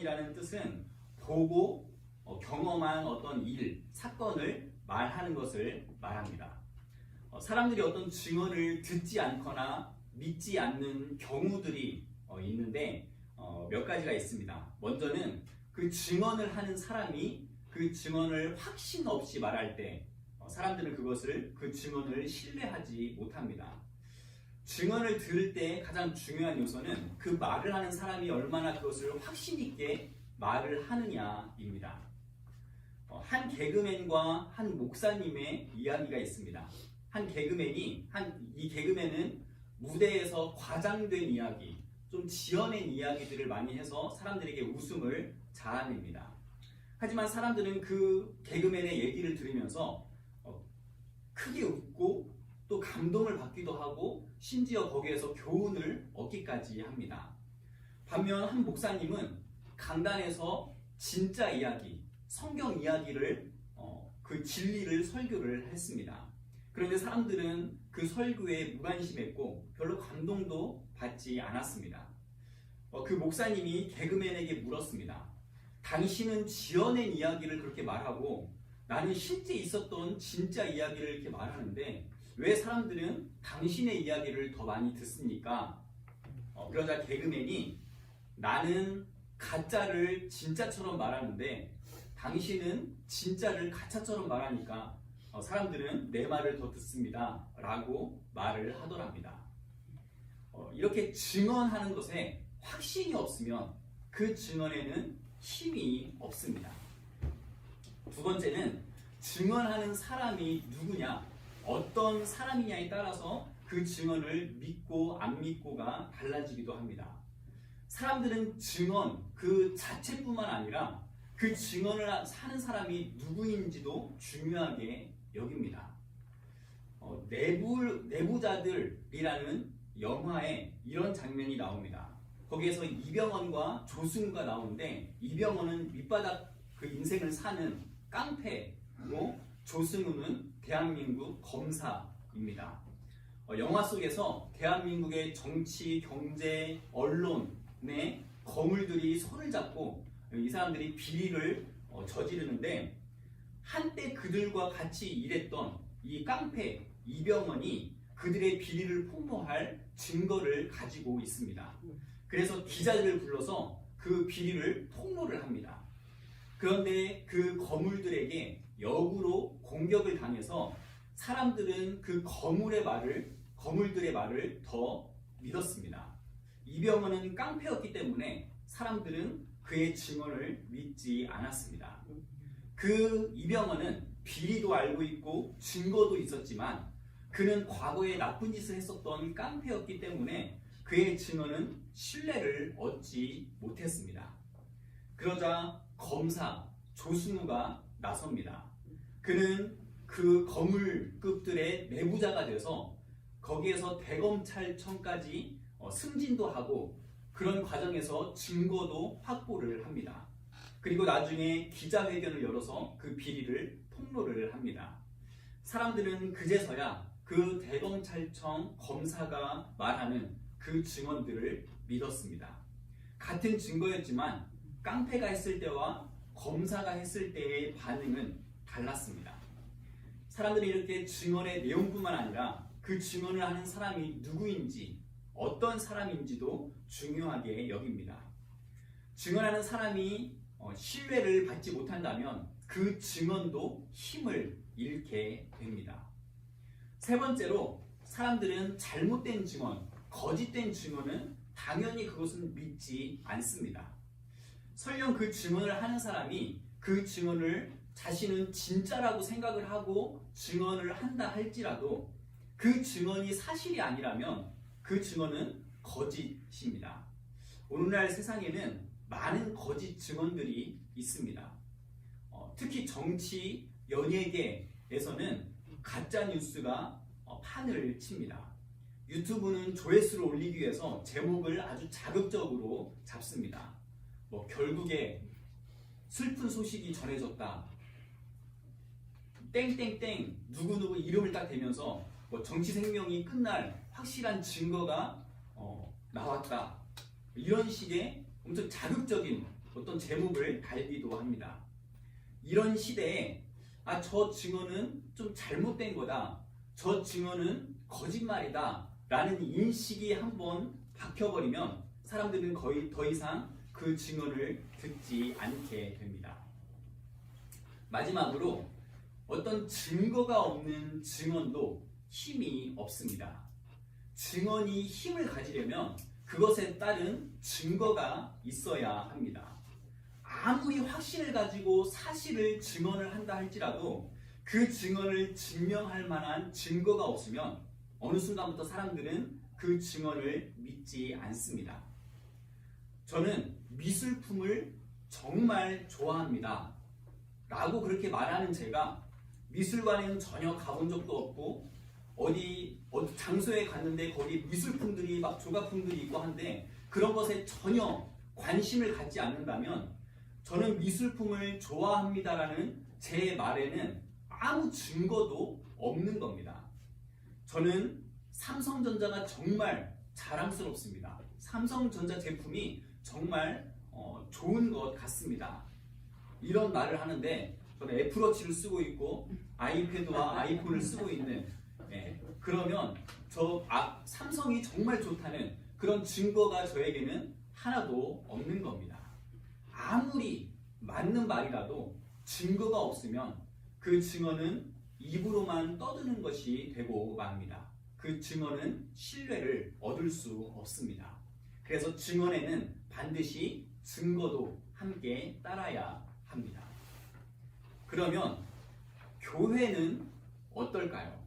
증언이라는 뜻은 보고 경험한 어떤 일, 사건을 말하는 것을 말합니다. 사람들이 어떤 증언을 듣지 않거나 믿지 않는 경우들이 있는데 몇 가지가 있습니다. 먼저는 그 증언을 하는 사람이 그 증언을 확신 없이 말할 때 사람들은 그 증언을 신뢰하지 못합니다. 증언을 들을 때 가장 중요한 요소는 그 말을 하는 사람이 얼마나 그것을 확신 있게 말을 하느냐입니다. 한 개그맨과 한 목사님의 이야기가 있습니다. 이 개그맨은 무대에서 과장된 이야기, 좀 지어낸 이야기들을 많이 해서 사람들에게 웃음을 자아냅니다. 하지만 사람들은 그 개그맨의 얘기를 들으면서 크게 웃고 또 감동을 받기도 하고 심지어 거기에서 교훈을 얻기까지 합니다. 반면 한 목사님은 강단에서 진짜 이야기, 성경 이야기를 그 진리를 설교를 했습니다. 그런데 사람들은 그 설교에 무관심했고 별로 감동도 받지 않았습니다. 그 목사님이 개그맨에게 물었습니다. 당신은 지어낸 이야기를 그렇게 말하고 나는 실제 있었던 진짜 이야기를 이렇게 말하는데 왜 사람들은 당신의 이야기를 더 많이 듣습니까? 그러자 개그맨이 나는 가짜를 진짜처럼 말하는데 당신은 진짜를 가짜처럼 말하니까 사람들은 내 말을 더 듣습니다 라고 말을 하더랍니다. 이렇게 증언하는 것에 확신이 없으면 그 증언에는 힘이 없습니다. 두 번째는 증언하는 사람이 누구냐, 어떤 사람이냐에 따라서 그 증언을 믿고 안 믿고가 달라지기도 합니다. 사람들은 증언 그 자체뿐만 아니라 그 증언을 하는 사람이 누구인지도 중요하게 여깁니다. 내부자들이라는 영화에 이런 장면이 나옵니다. 거기에서 이병헌과 조승우가 나오는데 이병헌은 밑바닥 그 인생을 사는 깡패고 조승우는 대한민국 검사입니다. 영화 속에서 대한민국의 정치, 경제, 언론의 거물들이 손을 잡고 이 사람들이 비리를 저지르는데 한때 그들과 같이 일했던 이 깡패 이병헌이 그들의 비리를 폭로할 증거를 가지고 있습니다. 그래서 기자들을 불러서 그 비리를 폭로를 합니다. 그런데 그 거물들에게 역으로 공격을 당해서 사람들은 그 거물들의 말을 더 믿었습니다. 이병헌은 깡패였기 때문에 사람들은 그의 증언을 믿지 않았습니다. 그 이병헌은 비리도 알고 있고 증거도 있었지만 그는 과거에 나쁜 짓을 했었던 깡패였기 때문에 그의 증언은 신뢰를 얻지 못했습니다. 그러자 검사 조승우가 나섭니다. 그는 그 거물급들의 내부자가 돼서 거기에서 대검찰청까지 승진도 하고 그런 과정에서 증거도 확보를 합니다. 그리고 나중에 기자회견을 열어서 그 비리를 폭로를 합니다. 사람들은 그제서야 그 대검찰청 검사가 말하는 그 증언들을 믿었습니다. 같은 증거였지만 깡패가 했을 때와 검사가 했을 때의 반응은 달랐습니다. 사람들이 이렇게 증언의 내용뿐만 아니라 그 증언을 하는 사람이 누구인지 어떤 사람인지도 중요하게 여깁니다. 증언하는 사람이 신뢰를 받지 못한다면 그 증언도 힘을 잃게 됩니다. 세 번째로 사람들은 잘못된 증언, 거짓된 증언은 당연히 그것은 믿지 않습니다. 설령 그 증언을 하는 사람이 그 증언을 자신은 진짜라고 생각을 하고 증언을 한다 할지라도 그 증언이 사실이 아니라면 그 증언은 거짓입니다. 오늘날 세상에는 많은 거짓 증언들이 있습니다. 특히 정치, 연예계에서는 가짜 뉴스가 판을 칩니다. 유튜브는 조회수를 올리기 위해서 제목을 아주 자극적으로 잡습니다. 결국에 슬픈 소식이 전해졌다. 땡땡땡 누구누구 이름을 딱 대면서 정치 생명이 끝날 확실한 증거가 나왔다. 이런 식의 엄청 자극적인 어떤 제목을 달기도 합니다. 이런 시대에 저 증언은 좀 잘못된 거다, 저 증언은 거짓말이다 라는 인식이 한번 박혀버리면 사람들은 거의 더 이상 그 증언을 듣지 않게 됩니다. 마지막으로 어떤 증거가 없는 증언도 힘이 없습니다. 증언이 힘을 가지려면 그것에 따른 증거가 있어야 합니다. 아무리 확신을 가지고 사실을 증언을 한다 할지라도 그 증언을 증명할 만한 증거가 없으면 어느 순간부터 사람들은 그 증언을 믿지 않습니다. 저는 미술품을 정말 좋아합니다 라고 그렇게 말하는 제가 미술관에는 전혀 가본 적도 없고 어디 장소에 갔는데 거기 미술품들이 막 조각품들이 있고 한데 그런 것에 전혀 관심을 갖지 않는다면 저는 미술품을 좋아합니다라는 제 말에는 아무 증거도 없는 겁니다. 저는 삼성전자가 정말 자랑스럽습니다. 삼성전자 제품이 정말 좋은 것 같습니다. 이런 말을 하는데 저는 애플워치를 쓰고 있고 아이패드와 아이폰을 쓰고 있는, 그러면 삼성이 정말 좋다는 그런 증거가 저에게는 하나도 없는 겁니다. 아무리 맞는 말이라도 증거가 없으면 그 증언은 입으로만 떠드는 것이 되고 맙니다. 그 증언은 신뢰를 얻을 수 없습니다. 그래서 증언에는 반드시 증거도 함께 따라야 합니다. 그러면 교회는 어떨까요?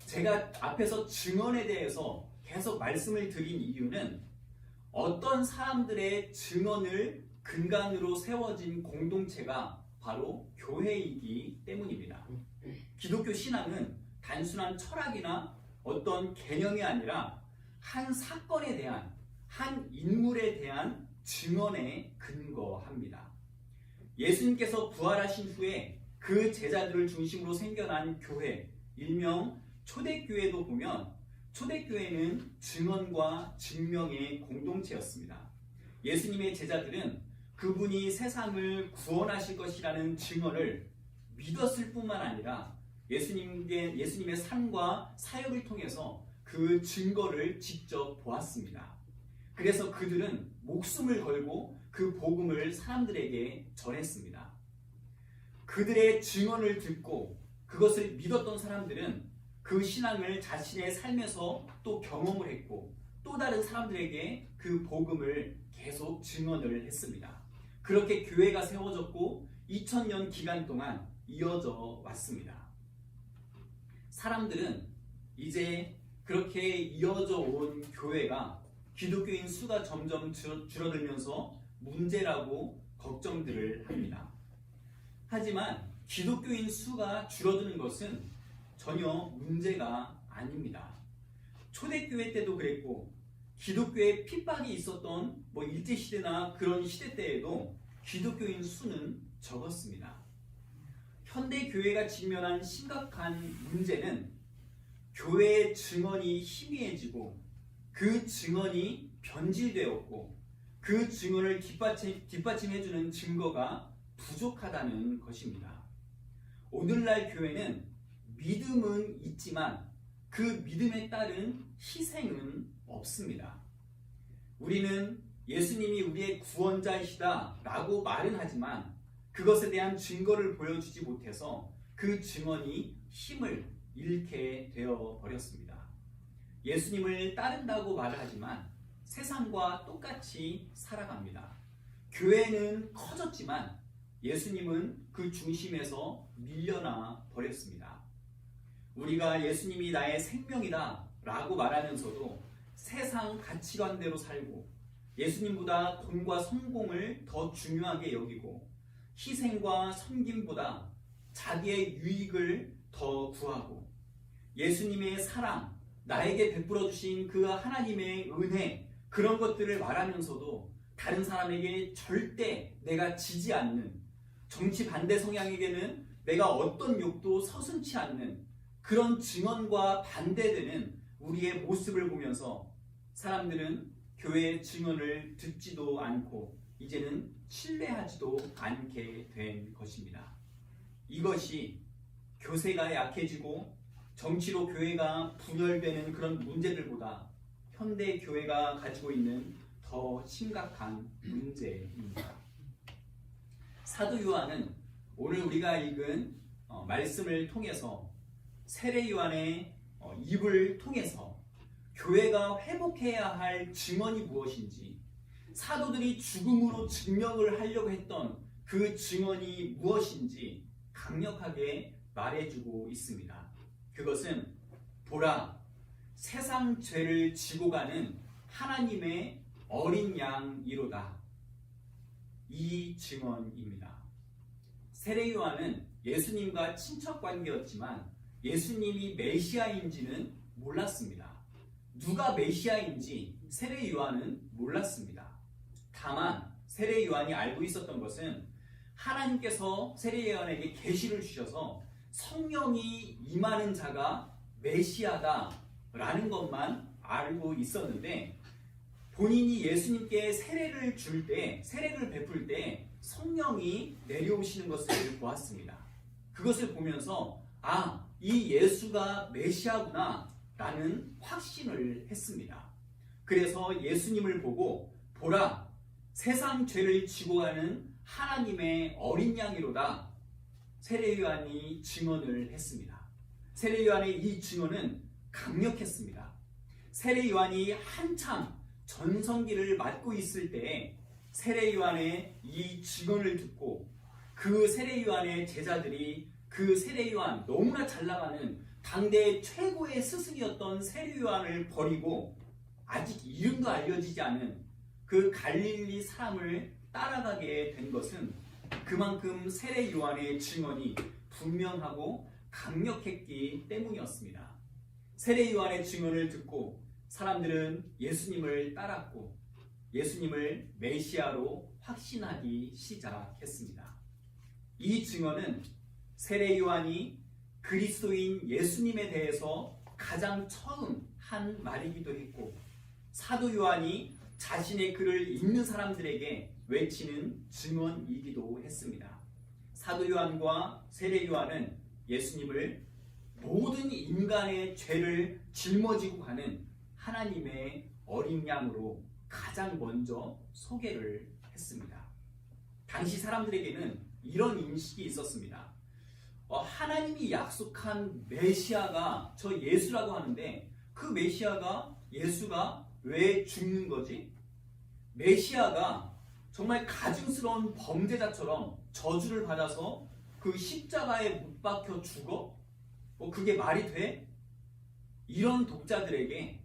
제가 앞에서 증언에 대해서 계속 말씀을 드린 이유는 어떤 사람들의 증언을 근간으로 세워진 공동체가 바로 교회이기 때문입니다. 기독교 신앙은 단순한 철학이나 어떤 개념이 아니라 한 사건에 대한, 한 인물에 대한 증언에 근거합니다. 예수님께서 부활하신 후에 그 제자들을 중심으로 생겨난 교회, 일명 초대교회도 보면 초대교회는 증언과 증명의 공동체였습니다. 예수님의 제자들은 그분이 세상을 구원하실 것이라는 증언을 믿었을 뿐만 아니라 예수님의 삶과 사역을 통해서 그 증거를 직접 보았습니다. 그래서 그들은 목숨을 걸고 그 복음을 사람들에게 전했습니다. 그들의 증언을 듣고 그것을 믿었던 사람들은 그 신앙을 자신의 삶에서 또 경험을 했고 또 다른 사람들에게 그 복음을 계속 증언을 했습니다. 그렇게 교회가 세워졌고 2000년 기간 동안 이어져 왔습니다. 사람들은 이제 그렇게 이어져 온 교회가 기독교인 수가 점점 줄어들면서 문제라고 걱정들을 합니다. 하지만 기독교인 수가 줄어드는 것은 전혀 문제가 아닙니다. 초대교회 때도 그랬고 기독교에 핍박이 있었던 일제시대나 그런 시대 때에도 기독교인 수는 적었습니다. 현대교회가 직면한 심각한 문제는 교회의 증언이 희미해지고 그 증언이 변질되었고 그 증언을 뒷받침해주는 증거가 부족하다는 것입니다. 오늘날 교회는 믿음은 있지만 그 믿음에 따른 희생은 없습니다. 우리는 예수님이 우리의 구원자이시다 라고 말은 하지만 그것에 대한 증거를 보여주지 못해서 그 증언이 힘을 잃게 되어 버렸습니다. 예수님을 따른다고 말을 하지만 세상과 똑같이 살아갑니다. 교회는 커졌지만 예수님은 그 중심에서 밀려나 버렸습니다. 우리가 예수님이 나의 생명이다 라고 말하면서도 세상 가치관대로 살고 예수님보다 돈과 성공을 더 중요하게 여기고 희생과 섬김보다 자기의 유익을 더 구하고 예수님의 사랑, 나에게 베풀어 주신 그 하나님의 은혜, 그런 것들을 말하면서도 다른 사람에게 절대 내가 지지 않는, 정치 반대 성향에게는 내가 어떤 욕도 서슴지 않는 그런 증언과 반대되는 우리의 모습을 보면서 사람들은 교회의 증언을 듣지도 않고 이제는 신뢰하지도 않게 된 것입니다. 이것이 교세가 약해지고 정치로 교회가 분열되는 그런 문제들보다 현대 교회가 가지고 있는 더 심각한 문제입니다. 사도 요한은 오늘 우리가 읽은 말씀을 통해서 세례 요한의 입을 통해서 교회가 회복해야 할 증언이 무엇인지, 사도들이 죽음으로 증명을 하려고 했던 그 증언이 무엇인지 강력하게 말해주고 있습니다. 그것은 보라, 세상 죄를 지고 가는 하나님의 어린 양이로다. 이 증언입니다. 세례 요한은 예수님과 친척 관계였지만 예수님이 메시아인지는 몰랐습니다. 누가 메시아인지 세례 요한은 몰랐습니다. 다만 세례 요한이 알고 있었던 것은 하나님께서 세례 요한에게 계시를 주셔서 성령이 임하는 자가 메시아다라는 것만 알고 있었는데, 본인이 예수님께 세례를 줄 때, 세례를 베풀 때 성령이 내려오시는 것을 보았습니다. 그것을 보면서 이 예수가 메시아구나 라는 확신을 했습니다. 그래서 예수님을 보고 보라, 세상 죄를 지고 가는 하나님의 어린 양이로다, 세례 요한이 증언을 했습니다. 세례 요한의 이 증언은 강력했습니다. 세례 요한이 한참 전성기를 맡고 있을 때에 세례 요한의 이 증언을 듣고 그 세례 요한의 제자들이 그 세례 요한, 너무나 잘 나가는 당대 최고의 스승이었던 세례 요한을 버리고 아직 이름도 알려지지 않은 그 갈릴리 사람을 따라가게 된 것은 그만큼 세례 요한의 증언이 분명하고 강력했기 때문이었습니다. 세례 요한의 증언을 듣고 사람들은 예수님을 따랐고 예수님을 메시아로 확신하기 시작했습니다. 이 증언은 세례 요한이 그리스도인 예수님에 대해서 가장 처음 한 말이기도 했고, 사도 요한이 자신의 글을 읽는 사람들에게 외치는 증언이기도 했습니다. 사도 요한과 세례 요한은 예수님을 모든 인간의 죄를 짊어지고 가는 하나님의 어린 양으로 가장 먼저 소개를 했습니다. 당시 사람들에게는 이런 인식이 있었습니다. 하나님이 약속한 메시아가 저 예수라고 하는데 그 메시아가, 예수가 왜 죽는 거지? 메시아가 정말 가증스러운 범죄자처럼 저주를 받아서 그 십자가에 못 박혀 죽어? 그게 말이 돼? 이런 독자들에게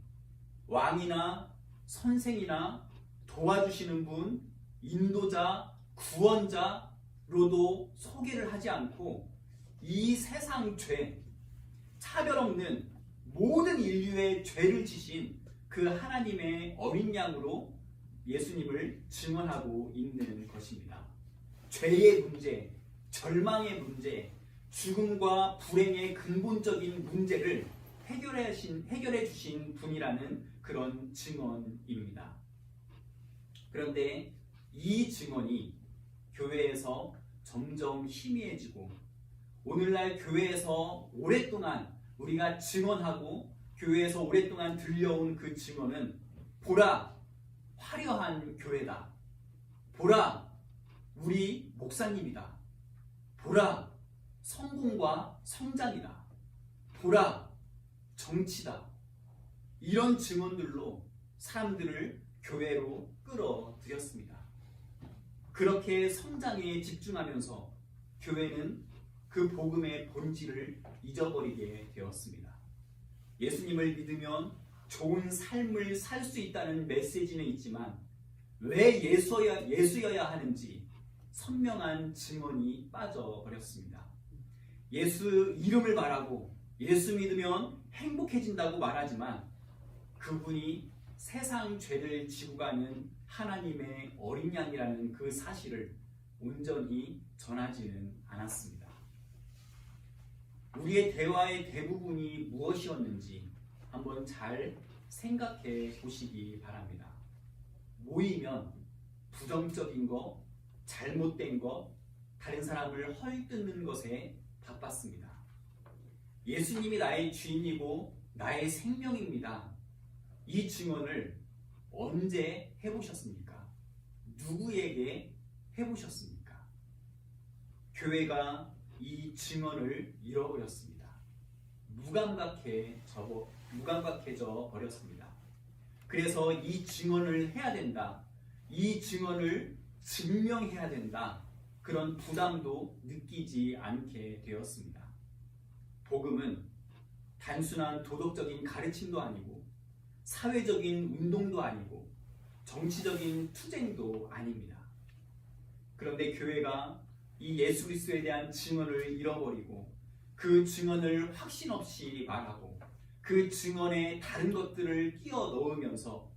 왕이나 선생이나 도와주시는 분, 인도자, 구원자로도 소개를 하지 않고 이 세상 죄, 차별 없는 모든 인류의 죄를 지신 그 하나님의 어린 양으로 예수님을 증언하고 있는 것입니다. 죄의 문제, 절망의 문제, 죽음과 불행의 근본적인 문제를 해결해 주신 분이라는 그런 증언입니다. 그런데 이 증언이 교회에서 점점 희미해지고, 오늘날 교회에서 오랫동안 우리가 증언하고 교회에서 오랫동안 들려온 그 증언은 보라, 화려한 교회다. 보라, 우리 목사님이다. 보라, 성공과 성장이다. 보라, 정치다. 이런 증언들로 사람들을 교회로 끌어들였습니다. 그렇게 성장에 집중하면서 교회는 그 복음의 본질을 잊어버리게 되었습니다. 예수님을 믿으면 좋은 삶을 살 수 있다는 메시지는 있지만 왜 예수여야 하는지 선명한 증언이 빠져버렸습니다. 예수 이름을 말하고 예수 믿으면 행복해진다고 말하지만 그분이 세상 죄를 지고 가는 하나님의 어린 양이라는 그 사실을 온전히 전하지는 않았습니다. 우리의 대화의 대부분이 무엇이었는지 한번 잘 생각해 보시기 바랍니다. 모이면 부정적인 거, 잘못된 것, 다른 사람을 헐뜯는 것에 바빴습니다. 예수님이 나의 주인이고 나의 생명입니다. 이 증언을 언제 해보셨습니까? 누구에게 해보셨습니까? 교회가 이 증언을 잃어버렸습니다. 무감각해져 버렸습니다. 그래서 이 증언을 해야 된다. 이 증언을 증명해야 된다. 그런 부담도 느끼지 않게 되었습니다. 복음은 단순한 도덕적인 가르침도 아니고 사회적인 운동도 아니고 정치적인 투쟁도 아닙니다. 그런데 교회가 이 예수 그리스도에 대한 증언을 잃어버리고 그 증언을 확신 없이 말하고 그 증언에 다른 것들을 끼워 넣으면서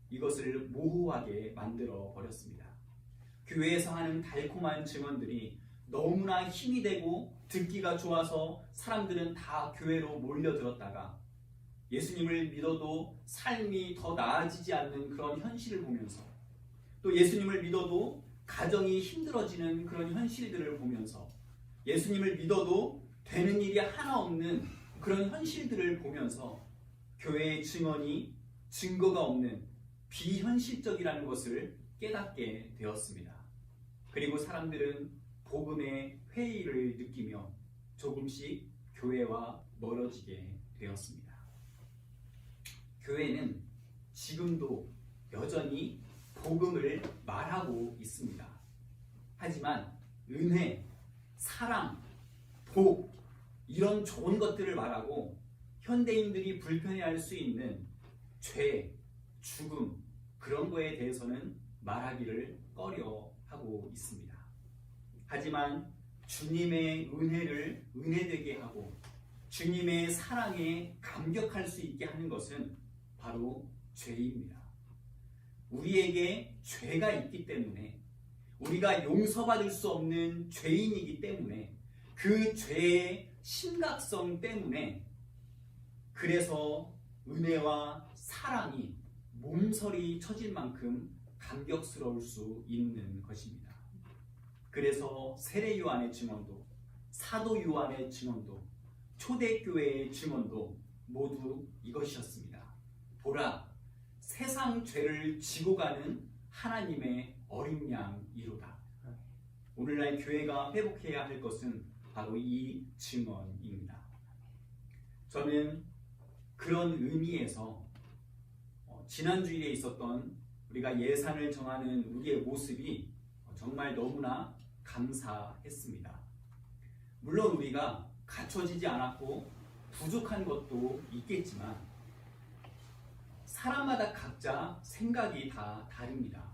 이것을 모호하게 만들어 버렸습니다. 교회에서 하는 달콤한 증언들이 너무나 힘이 되고 듣기가 좋아서 사람들은 다 교회로 몰려들었다가 예수님을 믿어도 삶이 더 나아지지 않는 그런 현실을 보면서 또 예수님을 믿어도 가정이 힘들어지는 그런 현실들을 보면서 예수님을 믿어도 되는 일이 하나 없는 그런 현실들을 보면서 교회의 증언이 증거가 없는 비현실적이라는 것을 깨닫게 되었습니다. 그리고 사람들은 복음의 회의를 느끼며 조금씩 교회와 멀어지게 되었습니다. 교회는 지금도 여전히 복음을 말하고 있습니다. 하지만 은혜, 사랑, 복 이런 좋은 것들을 말하고 현대인들이 불편해할 수 있는 죄, 죽음 그런 거에 대해서는 말하기를 꺼려하고 있습니다. 하지만 주님의 은혜를 은혜되게 하고 주님의 사랑에 감격할 수 있게 하는 것은 바로 죄입니다. 우리에게 죄가 있기 때문에 우리가 용서받을 수 없는 죄인이기 때문에 그 죄의 심각성 때문에 그래서 은혜와 사랑이 몸서리 쳐질 만큼 감격스러울 수 있는 것입니다. 그래서 세례 요한의 증언도 사도 요한의 증언도 초대교회의 증언도 모두 이것이었습니다. 보라, 세상 죄를 지고 가는 하나님의 어린 양이로다. 오늘날 교회가 회복해야 할 것은 바로 이 증언입니다. 저는 그런 의미에서 지난주일에 있었던 우리가 예산을 정하는 우리의 모습이 정말 너무나 감사했습니다. 물론 우리가 갖춰지지 않았고 부족한 것도 있겠지만 사람마다 각자 생각이 다 다릅니다.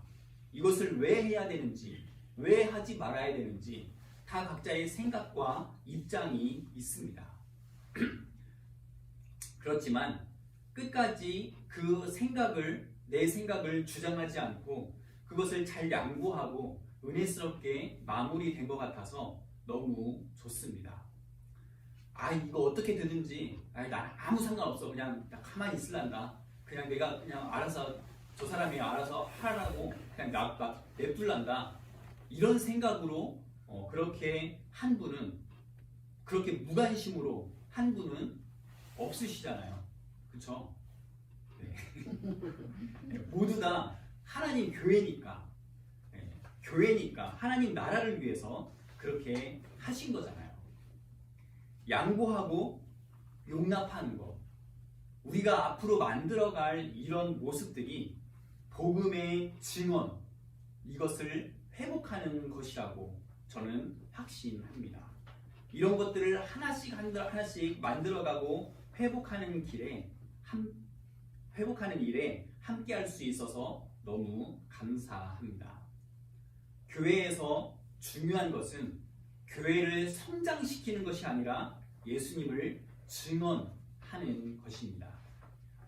이것을 왜 해야 되는지, 왜 하지 말아야 되는지 다 각자의 생각과 입장이 있습니다. 그렇지만 끝까지 내 생각을 주장하지 않고 그것을 잘 양보하고 은혜스럽게 마무리된 것 같아서 너무 좋습니다. 이거 어떻게 되든지 난 아무 상관없어. 그냥 나 가만히 있을란다. 그냥 내가 그냥 알아서 저 사람이 알아서 하라고 그냥 나 냅둘란다. 이런 생각으로 그렇게 한 분은 그렇게 무관심으로 한 분은 없으시잖아요. 그렇죠? 네. 모두 다 하나님 교회니까 교회니까 하나님 나라를 위해서 그렇게 하신 거잖아요. 양보하고 용납하는 것, 우리가 앞으로 만들어갈 이런 모습들이 복음의 증언, 이것을 회복하는 것이라고 저는 확신합니다. 이런 것들을 하나씩 만들어가고 회복하는 일에 함께할 수 있어서 너무 감사합니다. 교회에서 중요한 것은 교회를 성장시키는 것이 아니라 예수님을 증언하는 것입니다.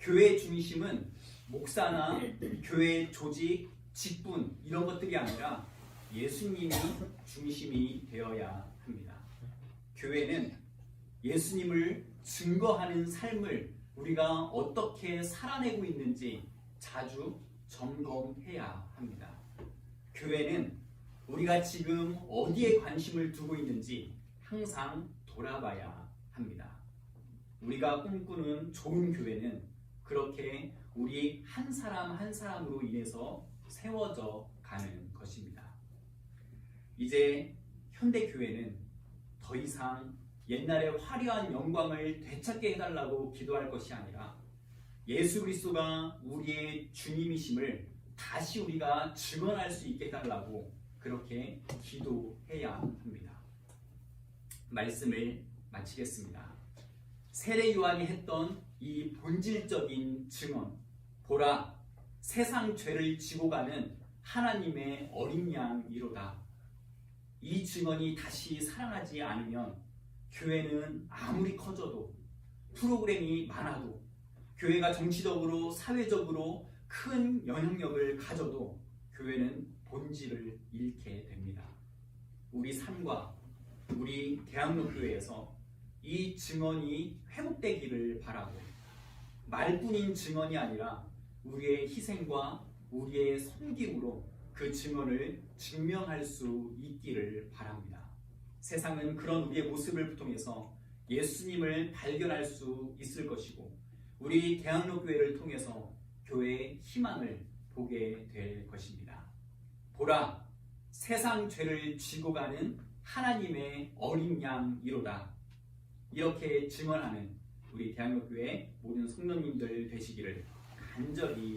교회의 중심은 목사나 교회 조직, 직분 이런 것들이 아니라 예수님이 중심이 되어야 합니다. 교회는 예수님을 증거하는 삶을 우리가 어떻게 살아내고 있는지 자주 점검해야 합니다. 교회는 우리가 지금 어디에 관심을 두고 있는지 항상 돌아봐야 합니다. 우리가 꿈꾸는 좋은 교회는 그렇게 우리 한 사람 한 사람으로 인해서 세워져 가는 것입니다. 이제 현대교회는 더 이상 옛날의 화려한 영광을 되찾게 해달라고 기도할 것이 아니라 예수 그리스도가 우리의 주님이심을 다시 우리가 증언할 수 있게 해달라고 그렇게 기도해야 합니다. 말씀을 마치겠습니다. 세례 요한이 했던 이 본질적인 증언, 보라, 세상 죄를 지고 가는 하나님의 어린 양이로다. 이 증언이 다시 살아나지 않으면 교회는 아무리 커져도, 프로그램이 많아도, 교회가 정치적으로 사회적으로 큰 영향력을 가져도 교회는 본질을 잃게 됩니다. 우리 삶과 우리 대학로교회에서 이 증언이 회복되기를 바라고, 말뿐인 증언이 아니라 우리의 희생과 우리의 섬김으로 그 증언을 증명할 수 있기를 바랍니다. 세상은 그런 우리의 모습을 통해서 예수님을 발견할 수 있을 것이고, 우리 대학로교회를 통해서 교회의 희망을 보게 될 것입니다. 보라, 세상 죄를 쥐고 가는 하나님의 어린 양이로다. 이렇게 증언하는 우리 대학로교회 모든 성도님들 되시기를 간절히